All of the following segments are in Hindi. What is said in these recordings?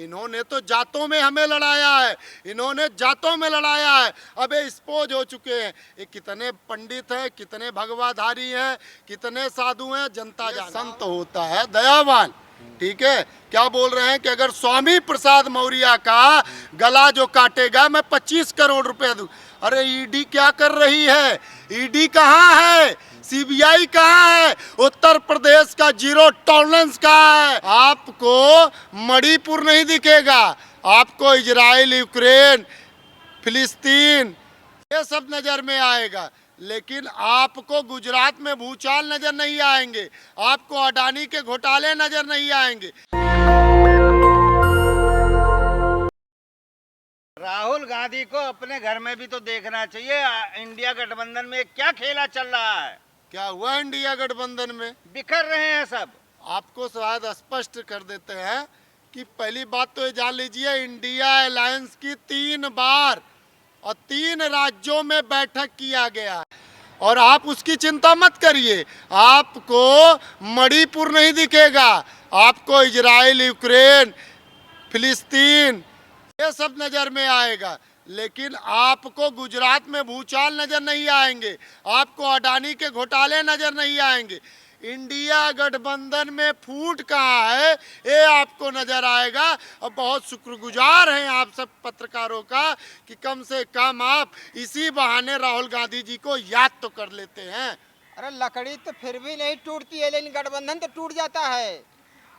इन्होंने तो जातों में हमें लड़ाया है, इन्होंने जातों में लड़ाया है। अब ये स्पोज हो चुके हैं। ये कितने पंडित हैं, कितने भगवाधारी हैं, कितने साधु हैं, जनता जाने। संत होता है दयावान, ठीक है। क्या बोल रहे हैं कि अगर स्वामी प्रसाद मौर्य का गला जो काटेगा मैं 25 करोड़ रुपए दूं। अरे ईडी क्या कर रही है? ईडी कहाँ है? सीबीआई कहाँ है? उत्तर प्रदेश का जीरो टॉलरेंस कहाँ है? आपको मणिपुर नहीं दिखेगा, आपको इजराइल, यूक्रेन, फिलिस्तीन ये सब नजर में आएगा, लेकिन आपको गुजरात में भूचाल नजर नहीं आएंगे, आपको अडानी के घोटाले नजर नहीं आएंगे। राहुल गांधी को अपने घर में भी तो देखना चाहिए। इंडिया गठबंधन में क्या खेला चल रहा है? क्या हुआ इंडिया गठबंधन में? बिखर रहे हैं सब। आपको शायद स्पष्ट कर देते हैं कि पहली बात तो ये जान लीजिए, इंडिया अलायंस की 3 बार और 3 राज्यों में बैठक किया गया है और आप उसकी चिंता मत करिए। आपको मणिपुर नहीं दिखेगा, आपको इजराइल, यूक्रेन, फिलिस्तीन ये सब नजर में आएगा, लेकिन आपको गुजरात में भूचाल नजर नहीं आएंगे, आपको अडानी के घोटाले नजर नहीं आएंगे। इंडिया गठबंधन में फूट कहाँ है ये आपको नजर आएगा। और बहुत शुक्रगुजार हैं आप सब पत्रकारों का कि कम से कम आप इसी बहाने राहुल गांधी जी को याद तो कर लेते हैं। अरे लकड़ी तो फिर भी नहीं टूटती है, लेकिन गठबंधन तो टूट जाता है।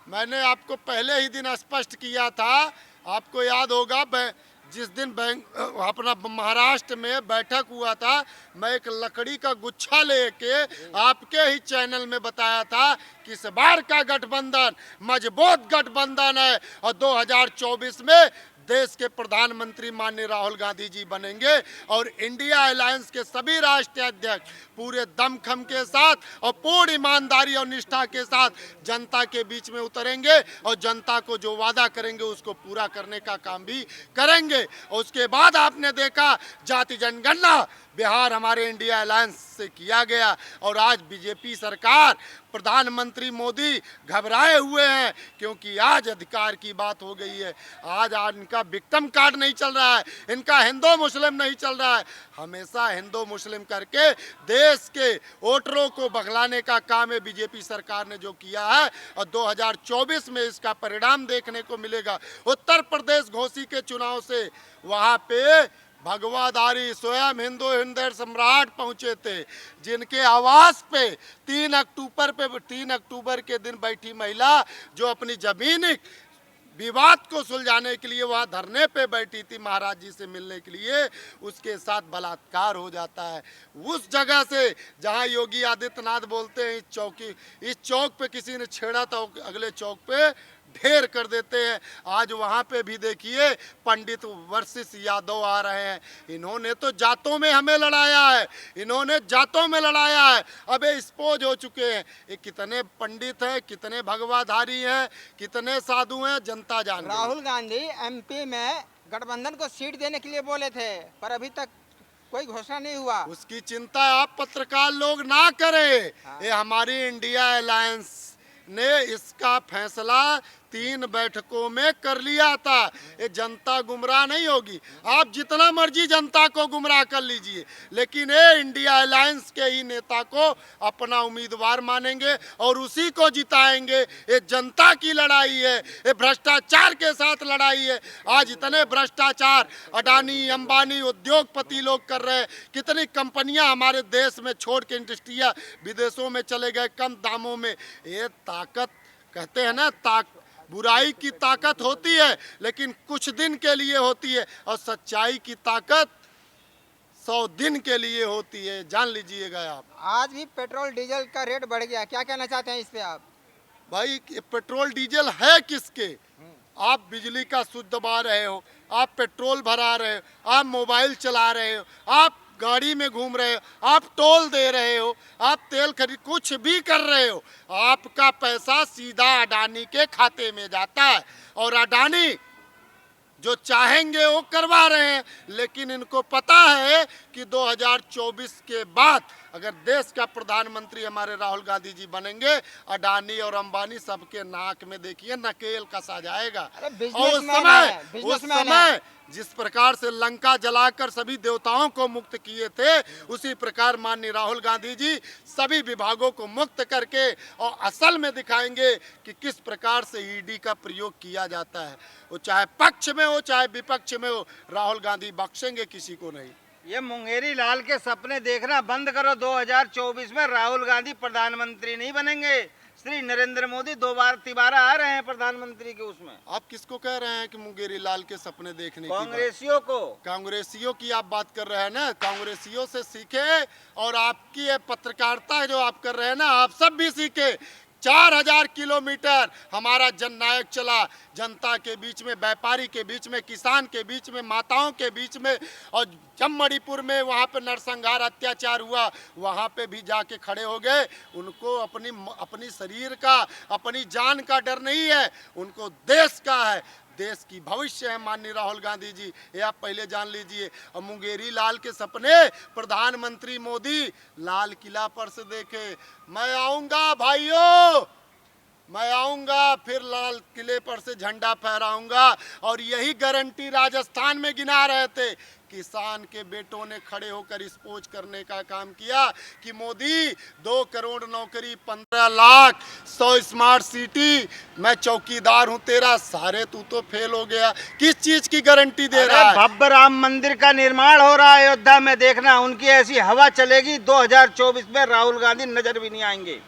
मैंने आपको पहले ही दिन स्पष्ट किया था, आपको याद होगा जिस दिन अपना महाराष्ट्र में बैठक हुआ था, मैं एक लकड़ी का गुच्छा लेके आपके ही चैनल में बताया था कि इस बार का गठबंधन मजबूत गठबंधन है और 2024 में देश के प्रधानमंत्री माननीय राहुल गांधी जी बनेंगे और इंडिया अलायंस के सभी राष्ट्रीय अध्यक्ष पूरे दमखम के साथ और पूर्ण ईमानदारी और निष्ठा के साथ जनता के बीच में उतरेंगे और जनता को जो वादा करेंगे उसको पूरा करने का काम भी करेंगे। और उसके बाद आपने देखा जाति जनगणना बिहार हमारे इंडिया अलायंस से किया गया और आज बीजेपी सरकार, प्रधानमंत्री मोदी घबराए हुए हैं क्योंकि आज अधिकार की बात हो गई है। आज इनका विक्टिम कार्ड नहीं चल रहा है, इनका हिंदू मुस्लिम नहीं चल रहा है। हमेशा हिंदू मुस्लिम करके देश के वोटरों को बगलाने का काम है बीजेपी सरकार ने जो किया है और 2024 में इसका परिणाम देखने को मिलेगा। उत्तर प्रदेश घोसी के चुनाव से वहाँ पे भगवाधारी स्वयं हिंदू हृदय सम्राट पहुंचे थे, जिनके आवास पे 3 अक्टूबर के दिन बैठी महिला जो अपनी जमीनी विवाद को सुलझाने के लिए वहां धरने पे बैठी थी महाराज जी से मिलने के लिए, उसके साथ बलात्कार हो जाता है। उस जगह से जहां योगी आदित्यनाथ बोलते हैं इस चौक पे किसी ने छेड़ा था, अगले चौक पे ढेर कर देते हैं। आज वहाँ पे भी देखिए पंडित वर्षिस यादव आ रहे हैं। इन्होंने तो जातों में हमें लड़ाया है, इन्होंने जातों में लड़ाया है। अब ये स्पोज हो चुके हैं। ये कितने पंडित हैं, कितने भगवाधारी हैं, कितने साधु हैं, जनता जान। राहुल गांधी एमपी में गठबंधन को सीट देने के लिए बोले थे, पर अभी तक कोई घोषणा नहीं हुआ। उसकी चिंता आप पत्रकार लोग ना करें। ये हमारी इंडिया अलायंस ने इसका फैसला 3 बैठकों में कर लिया था। ये जनता गुमराह नहीं होगी। आप जितना मर्जी जनता को गुमराह कर लीजिए, लेकिन ये इंडिया अलायंस के ही नेता को अपना उम्मीदवार मानेंगे और उसी को जिताएंगे। ये जनता की लड़ाई है, ये भ्रष्टाचार के साथ लड़ाई है। आज इतने भ्रष्टाचार अडानी, अंबानी, उद्योगपति लोग कर रहे हैं। कितनी कंपनियां हमारे देश में छोड़ के इंडस्ट्रियां विदेशों में चले गए कम दामों में। ये ताकत कहते हैं ना, बुराई की ताकत होती है लेकिन कुछ दिन के लिए होती है और सच्चाई की ताकत 100 दिन के लिए होती है, जान लीजिएगा आप। आज भी पेट्रोल डीजल का रेट बढ़ गया, क्या कहना चाहते हैं इस पे आप? भाई पेट्रोल डीजल है किसके? आप बिजली का शुद्ध दबा रहे हो, आप पेट्रोल भरा रहे हो, आप मोबाइल चला रहे हो, आप गाड़ी में घूम रहे हो, आप टोल दे रहे हो, आप तेल खरीद कुछ भी कर रहे हो, आपका पैसा सीधा अडानी के खाते में जाता है। और अडानी जो चाहेंगे वो करवा रहे हैं, लेकिन इनको पता है कि 2024 के बाद अगर देश का प्रधानमंत्री हमारे राहुल गांधी जी बनेंगे, अडानी और अंबानी सबके नाक में देखिए नकेल कसा जाएगा। और उस समय जिस प्रकार से लंका जलाकर सभी देवताओं को मुक्त किए थे, उसी प्रकार माननीय राहुल गांधी जी सभी विभागों को मुक्त करके और असल में दिखाएंगे कि किस प्रकार से ईडी का प्रयोग किया जाता है। वो चाहे पक्ष में हो चाहे विपक्ष में हो, राहुल गांधी बख्शेंगे किसी को नहीं। ये मुंगेरी लाल के सपने देखना बंद करो। 2024 में राहुल गांधी प्रधानमंत्री नहीं बनेंगे। श्री नरेंद्र मोदी तिबारा आ रहे हैं प्रधानमंत्री के उसमें। आप किसको कह रहे हैं कि मुंगेरी लाल के सपने देखने की? कांग्रेसियों को। कांग्रेसियों की आप बात कर रहे हैं ना, कांग्रेसियों से सीखे और आपकी ये पत्रकारिता जो आप कर रहे हैं ना, आप सब भी सीखे। 4000 किलोमीटर हमारा जननायक चला, जनता के बीच में, व्यापारी के बीच में, किसान के बीच में, माताओं के बीच में। और जब मणिपुर में वहाँ पे नरसंहार अत्याचार हुआ, वहाँ पे भी जाके खड़े हो गए। उनको अपनी शरीर का, अपनी जान का डर नहीं है, उनको देश का है, देश की भविष्य है माननीय राहुल गांधी जी, ये आप पहले जान लीजिए। और मुंगेरी लाल के सपने प्रधानमंत्री मोदी लाल किला पर से देखे। मैं आऊंगा भाइयों, मैं आऊंगा, फिर लाल किले पर से झंडा फहराऊंगा। और यही गारंटी राजस्थान में गिना रहे थे, किसान के बेटों ने खड़े होकर स्पोज करने का काम किया कि मोदी 2 करोड़ नौकरी, 15 लाख, 100 स्मार्ट सिटी, मैं चौकीदार हूं तेरा। सारे तू तो फेल हो गया। किस चीज की गारंटी दे रहा है? भव्य राम मंदिर का निर्माण हो रहा है अयोध्या में, देखना उनकी ऐसी हवा चलेगी 2024 में राहुल गांधी नजर भी नहीं आएंगे।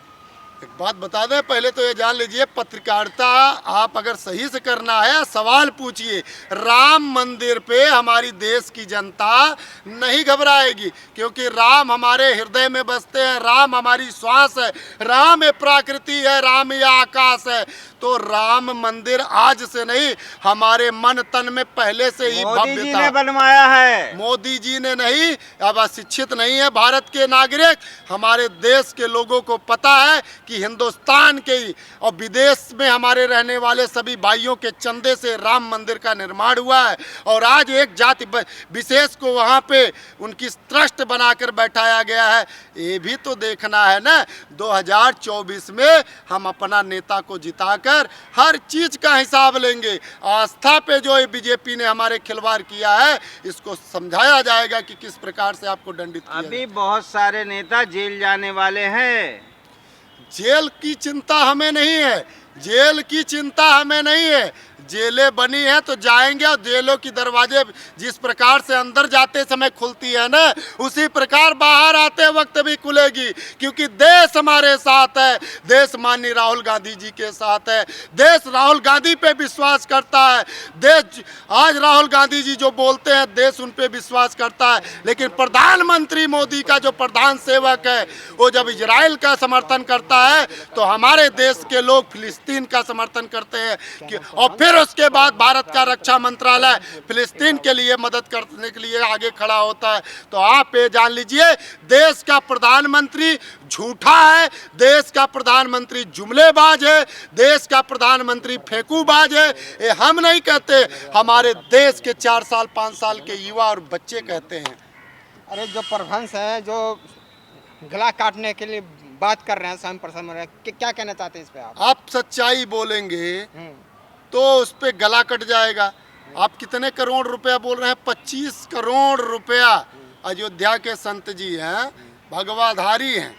एक बात बता दें, पहले तो ये जान लीजिए, पत्रकारिता आप अगर सही से करना है, सवाल पूछिए। राम मंदिर पे हमारी देश की जनता नहीं घबराएगी, क्योंकि राम हमारे हृदय में बसते हैं, राम हमारी श्वास है, राम ये प्रकृति है, राम ये आकाश है। तो राम मंदिर आज से नहीं, हमारे मन तन में पहले से ही मोदी भव्य जी था। ने बनवाया है। मोदी जी ने नहीं, अब अशिक्षित नहीं है भारत के नागरिक, हमारे देश के लोगों को पता है कि हिंदुस्तान के और विदेश में हमारे रहने वाले सभी भाइयों के चंदे से राम मंदिर का निर्माण हुआ है। और आज एक जाति विशेष को वहाँ पे उनकी ट्रस्ट बनाकर बैठाया गया है। ये भी तो देखना है ना, 2024 में हम अपना नेता को जिताकर हर चीज का हिसाब लेंगे। आस्था पे जो बीजेपी ने हमारे खिलवाड़ किया है, इसको समझाया जाएगा कि किस प्रकार से आपको दंडित किया। अभी बहुत सारे नेता जेल जाने वाले हैं। जेल की चिंता हमें नहीं है, जेल की चिंता हमें नहीं है। जेलें बनी है तो जाएंगे, और जेलों की दरवाजे जिस प्रकार से अंदर जाते समय खुलती है ना, उसी प्रकार बाहर आते वक्त भी खुलेगी, क्योंकि देश हमारे साथ है, देश माननीय राहुल गांधी जी के साथ है, देश राहुल गांधी पे विश्वास करता है। देश आज राहुल गांधी जी जो बोलते हैं, देश उन पे विश्वास करता है। लेकिन प्रधानमंत्री मोदी का जो प्रधान सेवक है, वो जब इजराइल का समर्थन करता है, तो हमारे देश के लोग फिलिस्तीन का समर्थन करते हैं। और फिर उसके बाद भारत का रक्षा मंत्रालय फिलिस्तीन के लिए मदद करने के लिए आगे खड़ा होता है। तो आप ये जान लीजिए, देश का प्रधानमंत्री झूठा है, देश का प्रधानमंत्री जुमलेबाज है, देश का प्रधानमंत्री फेंकूबाज है। ये हम नहीं कहते, हमारे देश के 4 साल 5 साल के युवा और बच्चे कहते हैं। अरे जो प्रभंस है, जो गला काटने के लिए बात कर रहे हैं स्वामी प्रसाद मौर्य, क्या कहना चाहते हैं इस पे आप सच्चाई बोलेंगे तो उस पे गला कट जाएगा। आप कितने करोड़ रुपया बोल रहे हैं? 25 करोड़ रुपया अयोध्या के संत जी हैं, भगवाधारी हैं।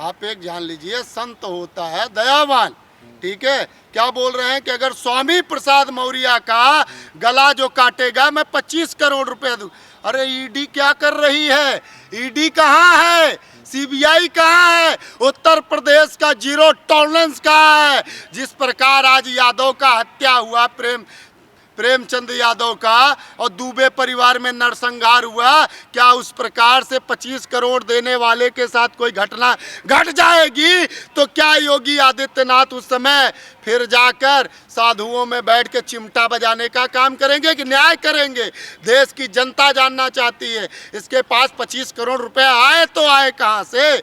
आप एक जान लीजिए, संत होता है दयावान, ठीक है। क्या बोल रहे हैं कि अगर स्वामी प्रसाद मौर्य का गला जो काटेगा मैं 25 करोड़ रुपया दूं। अरे ईडी क्या कर रही है? ईडी कहाँ है? सीबीआई कहाँ है? उत्तर प्रदेश का जीरो टॉलरेंस कहाँ है? जिस प्रकार आज यादव का हत्या हुआ, प्रेमचंद यादव का, और दुबे परिवार में नरसंहार हुआ, क्या उस प्रकार से 25 करोड़ देने वाले के साथ कोई घटना घट जाएगी? तो क्या योगी आदित्यनाथ उस समय फिर जाकर साधुओं में बैठ के चिमटा बजाने का काम करेंगे कि न्याय करेंगे? देश की जनता जानना चाहती है, इसके पास 25 करोड़ रुपए आए तो आए कहाँ से?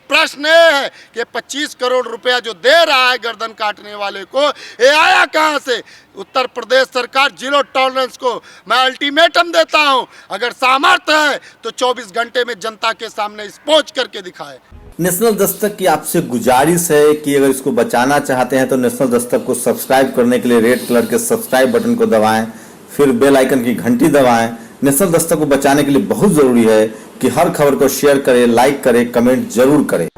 प्रश्न ये है कि 25 करोड़ रुपया जो दे रहा है गर्दन काटने वाले को, ये आया कहाँ से? उत्तर प्रदेश सरकार जीरो टॉलरेंस को मैं अल्टीमेटम देता हूं, अगर सामर्थ्य है तो 24 घंटे में जनता के सामने स्पॉन्ज करके दिखाए। नेशनल दस्तक की आपसे गुजारिश है कि अगर इसको बचाना चाहते हैं तो नेशनल दस्तक को सब्सक्राइब करने के लिए रेड कलर के सब्सक्राइब बटन को दबाएं, फिर बेल आइकन की घंटी दबाएं। नेशनल दस्तक को बचाने के लिए बहुत जरूरी है कि हर खबर को शेयर करें, लाइक करें, कमेंट जरूर करें।